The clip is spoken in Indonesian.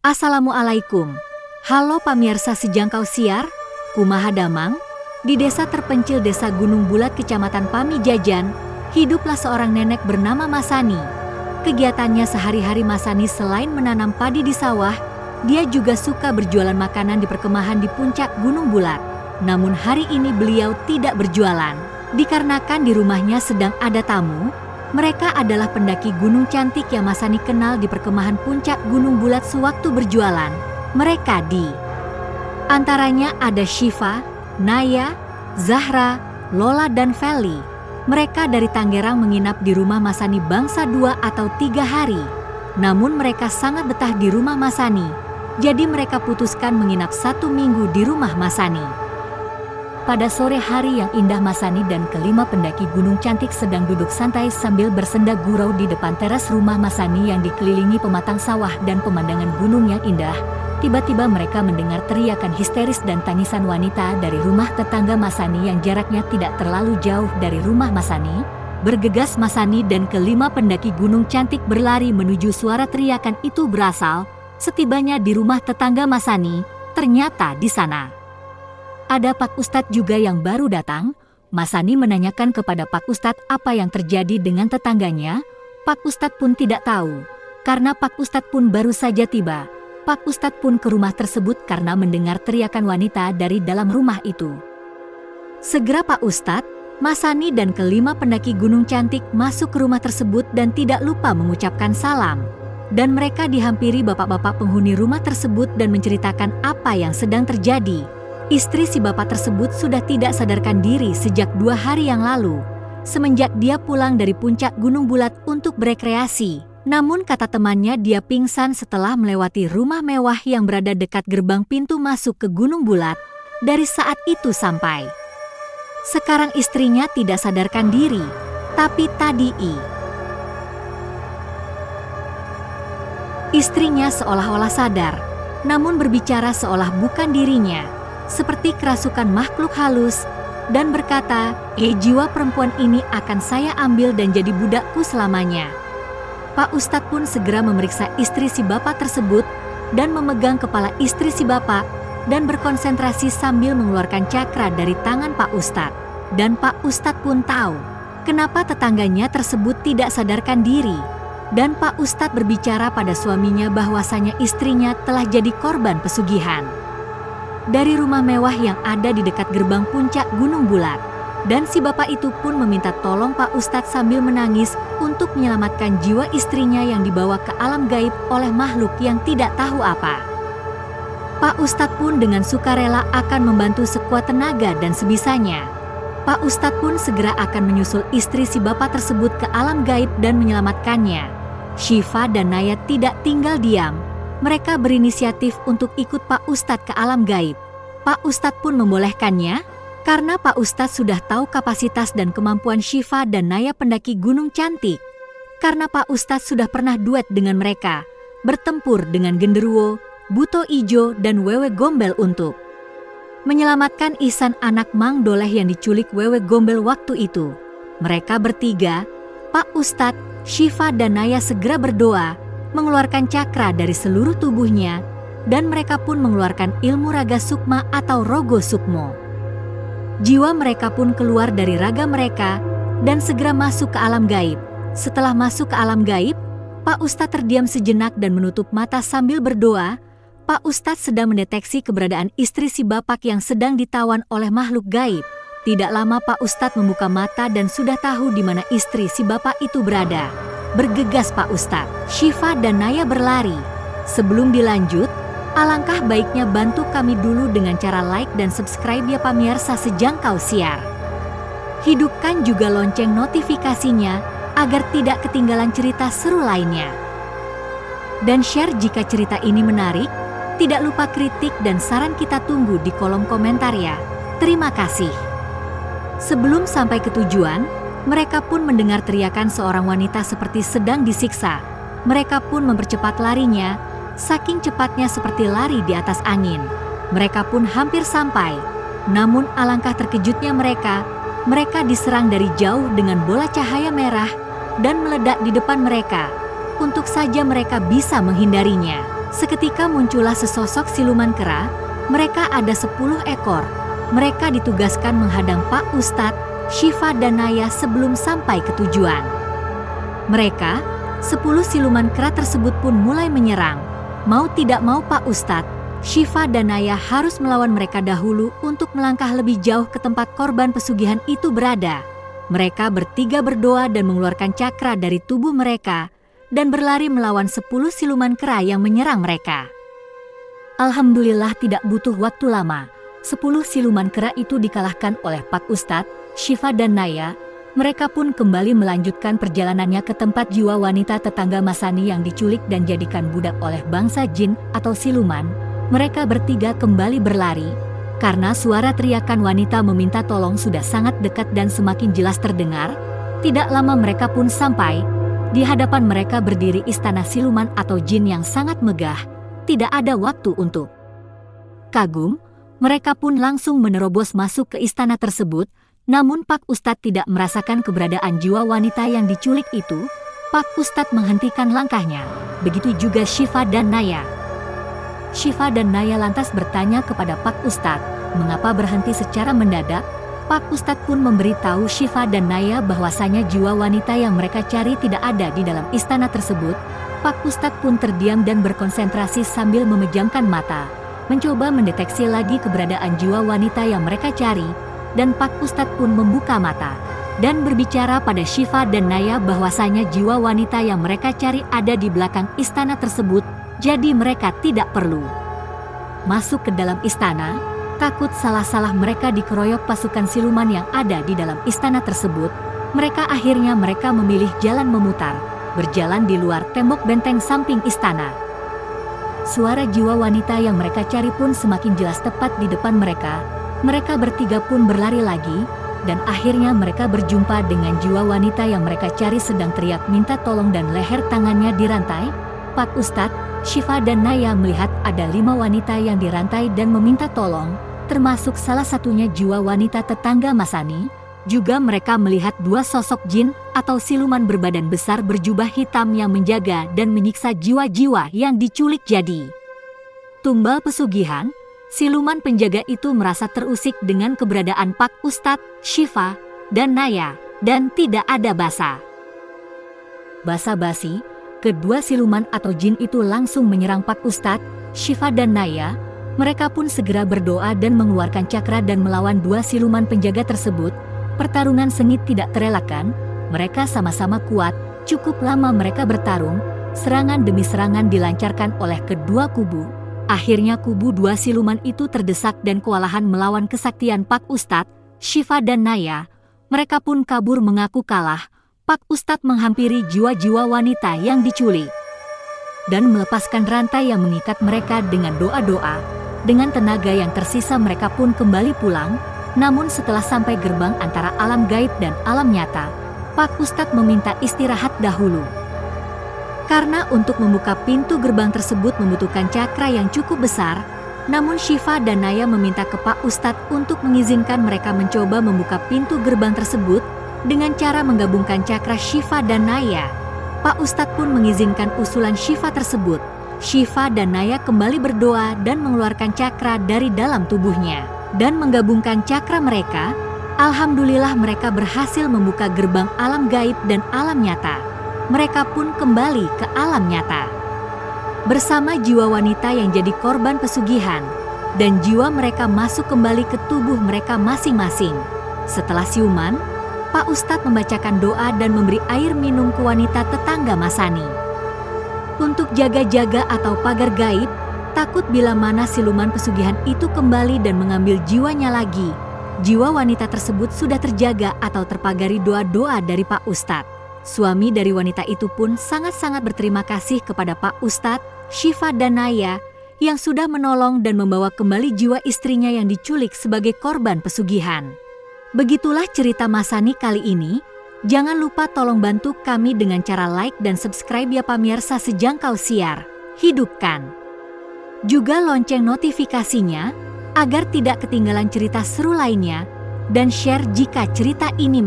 Assalamualaikum. Halo pamirsa Sejangkau Siar, kumaha damang? Di desa terpencil Desa Gunung Bulat Kecamatan Pamijajan, hiduplah seorang nenek bernama Masani. Kegiatannya sehari-hari Masani selain menanam padi di sawah, dia juga suka berjualan makanan di perkemahan di puncak Gunung Bulat. Namun hari ini beliau tidak berjualan, dikarenakan di rumahnya sedang ada tamu. Mereka adalah pendaki gunung cantik yang Masani kenal di perkemahan puncak Gunung Bulat sewaktu berjualan. Mereka di antaranya ada Syifa, Naya, Zahra, Lola dan Feli. Mereka dari Tangerang menginap di rumah Masani bangsa 2 atau 3 hari. Namun mereka sangat betah di rumah Masani. Jadi mereka putuskan menginap 1 minggu di rumah Masani. Pada sore hari yang indah, Masani dan kelima pendaki gunung cantik sedang duduk santai sambil bersenda gurau di depan teras rumah Masani yang dikelilingi pematang sawah dan pemandangan gunung yang indah. Tiba-tiba mereka mendengar teriakan histeris dan tangisan wanita dari rumah tetangga Masani yang jaraknya tidak terlalu jauh dari rumah Masani. Bergegas Masani dan kelima pendaki gunung cantik berlari menuju suara teriakan itu berasal. Setibanya di rumah tetangga Masani, ternyata di sana ada Pak Ustadz juga yang baru datang. Masani menanyakan kepada Pak Ustadz apa yang terjadi dengan tetangganya. Pak Ustadz pun tidak tahu, karena Pak Ustadz pun baru saja tiba. Pak Ustadz pun ke rumah tersebut karena mendengar teriakan wanita dari dalam rumah itu. Segera Pak Ustadz, Masani dan kelima pendaki gunung cantik masuk ke rumah tersebut dan tidak lupa mengucapkan salam. Dan mereka dihampiri bapak-bapak penghuni rumah tersebut dan menceritakan apa yang sedang terjadi. Istri si bapak tersebut sudah tidak sadarkan diri sejak 2 hari yang lalu, semenjak dia pulang dari puncak Gunung Bulat untuk berekreasi. Namun kata temannya dia pingsan setelah melewati rumah mewah yang berada dekat gerbang pintu masuk ke Gunung Bulat. Dari saat itu sampai sekarang istrinya tidak sadarkan diri, tapi tadi istrinya seolah-olah sadar, namun berbicara seolah bukan dirinya. Seperti kerasukan makhluk halus, dan berkata, jiwa perempuan ini akan saya ambil dan jadi budakku selamanya. Pak Ustadz pun segera memeriksa istri si bapak tersebut, dan memegang kepala istri si bapak, dan berkonsentrasi sambil mengeluarkan cakra dari tangan Pak Ustadz. Dan Pak Ustadz pun tahu, kenapa tetangganya tersebut tidak sadarkan diri. Dan Pak Ustadz berbicara pada suaminya bahwasanya istrinya telah jadi korban pesugihan dari rumah mewah yang ada di dekat gerbang puncak Gunung Bulat. Dan si bapak itu pun meminta tolong Pak Ustadz sambil menangis untuk menyelamatkan jiwa istrinya yang dibawa ke alam gaib oleh makhluk yang tidak tahu apa. Pak Ustadz pun dengan sukarela akan membantu sekuat tenaga dan sebisanya. Pak Ustadz pun segera akan menyusul istri si bapak tersebut ke alam gaib dan menyelamatkannya. Syifa dan Naya tidak tinggal diam. Mereka berinisiatif untuk ikut Pak Ustadz ke alam gaib. Pak Ustadz pun membolehkannya, karena Pak Ustadz sudah tahu kapasitas dan kemampuan Syifa dan Naya pendaki gunung cantik. Karena Pak Ustadz sudah pernah duet dengan mereka, bertempur dengan Genderuwo, Buto Ijo dan Wewe Gombel untuk menyelamatkan Ihsan anak Mang Doleh yang diculik Wewe Gombel waktu itu. Mereka bertiga, Pak Ustadz, Syifa dan Naya segera berdoa, mengeluarkan cakra dari seluruh tubuhnya, dan mereka pun mengeluarkan ilmu raga sukma atau rogo sukmo. Jiwa mereka pun keluar dari raga mereka, dan segera masuk ke alam gaib. Setelah masuk ke alam gaib, Pak Ustadz terdiam sejenak dan menutup mata sambil berdoa. Pak Ustadz sedang mendeteksi keberadaan istri si bapak yang sedang ditawan oleh makhluk gaib. Tidak lama Pak Ustadz membuka mata dan sudah tahu di mana istri si bapak itu berada. Bergegas Pak Ustadz, Syifa dan Naya berlari. Sebelum dilanjut, alangkah baiknya bantu kami dulu dengan cara like dan subscribe ya pamirsa Sejangkau Siar. Hidupkan juga lonceng notifikasinya agar tidak ketinggalan cerita seru lainnya. Dan share jika cerita ini menarik. Tidak lupa kritik dan saran kita tunggu di kolom komentar ya. Terima kasih. Sebelum sampai ke tujuan, mereka pun mendengar teriakan seorang wanita seperti sedang disiksa. Mereka pun mempercepat larinya, saking cepatnya seperti lari di atas angin. Mereka pun hampir sampai. Namun alangkah terkejutnya mereka diserang dari jauh dengan bola cahaya merah dan meledak di depan mereka. Untuk saja mereka bisa menghindarinya. Seketika muncullah sesosok siluman kera, mereka ada 10 ekor. Mereka ditugaskan menghadang Pak Ustadz, Syifa dan Naya sebelum sampai ke tujuan. Mereka, 10 siluman kera tersebut pun mulai menyerang. Mau tidak mau Pak Ustadz, Syifa dan Naya harus melawan mereka dahulu untuk melangkah lebih jauh ke tempat korban pesugihan itu berada. Mereka bertiga berdoa dan mengeluarkan cakra dari tubuh mereka dan berlari melawan 10 siluman kera yang menyerang mereka. Alhamdulillah tidak butuh waktu lama. 10 siluman kera itu dikalahkan oleh Pak Ustadz, Syifa dan Naya. Mereka pun kembali melanjutkan perjalanannya ke tempat jiwa wanita tetangga Masani yang diculik dan jadikan budak oleh bangsa jin atau siluman. Mereka bertiga kembali berlari, karena suara teriakan wanita meminta tolong sudah sangat dekat dan semakin jelas terdengar. Tidak lama mereka pun sampai. Di hadapan mereka berdiri istana siluman atau jin yang sangat megah. Tidak ada waktu untuk kagum, mereka pun langsung menerobos masuk ke istana tersebut. Namun Pak Ustadz tidak merasakan keberadaan jiwa wanita yang diculik itu. Pak Ustadz menghentikan langkahnya. Begitu juga Syifa dan Naya. Syifa dan Naya lantas bertanya kepada Pak Ustadz, mengapa berhenti secara mendadak? Pak Ustadz pun memberitahu Syifa dan Naya bahwasanya jiwa wanita yang mereka cari tidak ada di dalam istana tersebut. Pak Ustadz pun terdiam dan berkonsentrasi sambil memejamkan mata, mencoba mendeteksi lagi keberadaan jiwa wanita yang mereka cari. Dan Pak Ustadz pun membuka mata dan berbicara pada Syifa dan Naya bahwasanya jiwa wanita yang mereka cari ada di belakang istana tersebut, jadi mereka tidak perlu masuk ke dalam istana. Takut salah-salah mereka dikeroyok pasukan siluman yang ada di dalam istana tersebut. Akhirnya mereka memilih jalan memutar, berjalan di luar tembok benteng samping istana. Suara jiwa wanita yang mereka cari pun semakin jelas tepat di depan mereka. Mereka bertiga pun berlari lagi, dan akhirnya mereka berjumpa dengan jiwa wanita yang mereka cari sedang teriak minta tolong dan leher tangannya dirantai. Pak Ustadz, Syifa dan Naya melihat ada 5 wanita yang dirantai dan meminta tolong, termasuk salah satunya jiwa wanita tetangga Masani. Juga mereka melihat 2 sosok jin atau siluman berbadan besar berjubah hitam yang menjaga dan menyiksa jiwa-jiwa yang diculik jadi tumbal pesugihan. Siluman penjaga itu merasa terusik dengan keberadaan Pak Ustadz, Syifa, dan Naya, dan tidak ada basa-basi. Kedua siluman atau jin itu langsung menyerang Pak Ustadz, Syifa dan Naya. Mereka pun segera berdoa dan mengeluarkan cakra dan melawan 2 siluman penjaga tersebut. Pertarungan sengit tidak terelakkan, mereka sama-sama kuat. Cukup lama mereka bertarung, serangan demi serangan dilancarkan oleh kedua kubu. Akhirnya kubu 2 siluman itu terdesak dan kewalahan melawan kesaktian Pak Ustadz, Syifa dan Naya. Mereka pun kabur mengaku kalah. Pak Ustadz menghampiri jiwa-jiwa wanita yang diculik dan melepaskan rantai yang mengikat mereka dengan doa-doa. Dengan tenaga yang tersisa mereka pun kembali pulang. Namun setelah sampai gerbang antara alam gaib dan alam nyata, Pak Ustadz meminta istirahat dahulu. Karena untuk membuka pintu gerbang tersebut membutuhkan cakra yang cukup besar. Namun Syifa dan Naya meminta ke Pak Ustadz untuk mengizinkan mereka mencoba membuka pintu gerbang tersebut dengan cara menggabungkan cakra Syifa dan Naya. Pak Ustadz pun mengizinkan usulan Syifa tersebut. Syifa dan Naya kembali berdoa dan mengeluarkan cakra dari dalam tubuhnya dan menggabungkan cakra mereka. Alhamdulillah mereka berhasil membuka gerbang alam gaib dan alam nyata. Mereka pun kembali ke alam nyata bersama jiwa wanita yang jadi korban pesugihan, dan jiwa mereka masuk kembali ke tubuh mereka masing-masing. Setelah siuman, Pak Ustadz membacakan doa dan memberi air minum ke wanita tetangga Masani untuk jaga-jaga atau pagar gaib, takut bila mana siluman pesugihan itu kembali dan mengambil jiwanya lagi. Jiwa wanita tersebut sudah terjaga atau terpagari doa-doa dari Pak Ustadz. Suami dari wanita itu pun sangat-sangat berterima kasih kepada Pak Ustadz, Syifa dan Naya yang sudah menolong dan membawa kembali jiwa istrinya yang diculik sebagai korban pesugihan. Begitulah cerita Masani kali ini. Jangan lupa tolong bantu kami dengan cara like dan subscribe ya pemirsa Sejangkau Siar. Hidupkan juga lonceng notifikasinya agar tidak ketinggalan cerita seru lainnya, dan share jika cerita ini